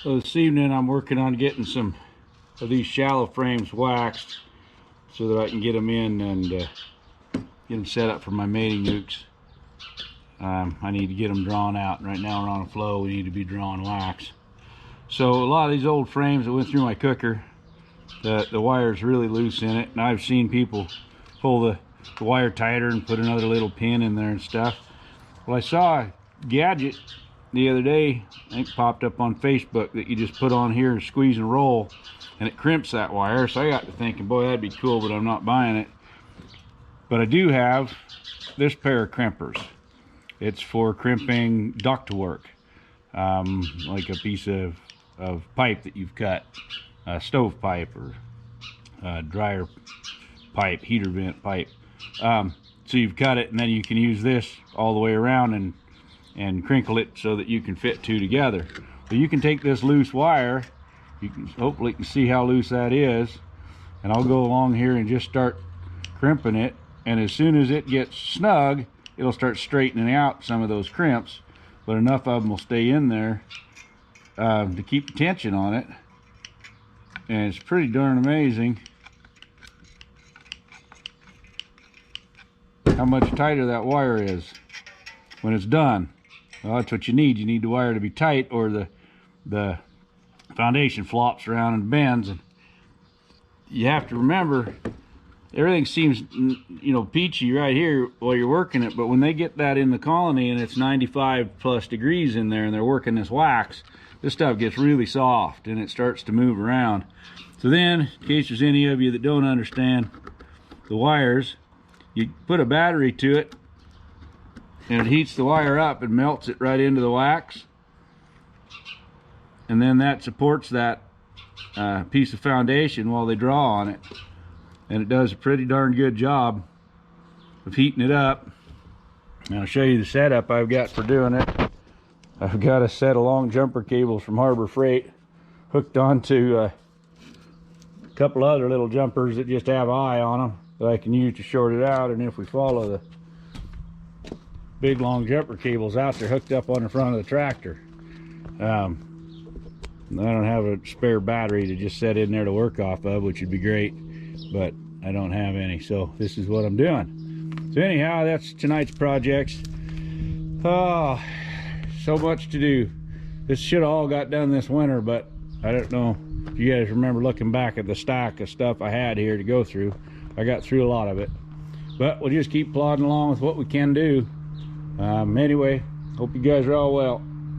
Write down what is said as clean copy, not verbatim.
So this evening I'm working on getting some of these shallow frames waxed so that I can get them in and get them set up for my mating nukes. I need to get them drawn out, and right now we're on a flow. We need to be drawing wax. So a lot of these old frames that went through my cooker, the wire's really loose in it, and I've seen people pull the wire tighter and put another little pin in there and stuff. Well, I saw a gadget the other day, I think popped up on Facebook, that you just put on here and squeeze and roll and it crimps that wire. So I got to thinking, boy, that'd be cool, but I'm not buying it. But I do have this pair of crimpers. It's for crimping ductwork, like a piece of pipe that you've cut, a stove pipe or dryer pipe, heater vent pipe. So you've cut it, and then you can use this all the way around and crinkle it so that you can fit two together. So you can take this loose wire, you can hopefully see how loose that is, and I'll go along here and just start crimping it, and as soon as it gets snug, it'll start straightening out some of those crimps, but enough of them will stay in there to keep the tension on it. And it's pretty darn amazing how much tighter that wire is when it's done. Well, that's what you need. You need the wire to be tight, or the foundation flops around and bends. And you have to remember, everything seems, you know, peachy right here while you're working it, but when they get that in the colony and it's 95 plus degrees in there and they're working this wax, this stuff gets really soft and it starts to move around. So then, in case there's any of you that don't understand the wires, you put a battery to it and it heats the wire up and melts it right into the wax, and then that supports that piece of foundation while they draw on it, and it does a pretty darn good job of heating it up. And I'll show you the setup I've got for doing it. I've got a set of long jumper cables from Harbor Freight hooked onto a couple other little jumpers that just have eye on them that I can use to short it out. And if we follow the big long jumper cables out, they're hooked up on the front of the tractor. I don't have a spare battery to just set in there to work off of, which would be great, but I don't have any, so this is what I'm doing. So anyhow, that's tonight's projects. Oh, so much to do. This should have all got done this winter, but I don't know if you guys remember looking back at the stack of stuff I had here to go through. I got through a lot of it, but we'll just keep plodding along with what we can do. Anyway, hope you guys are all well.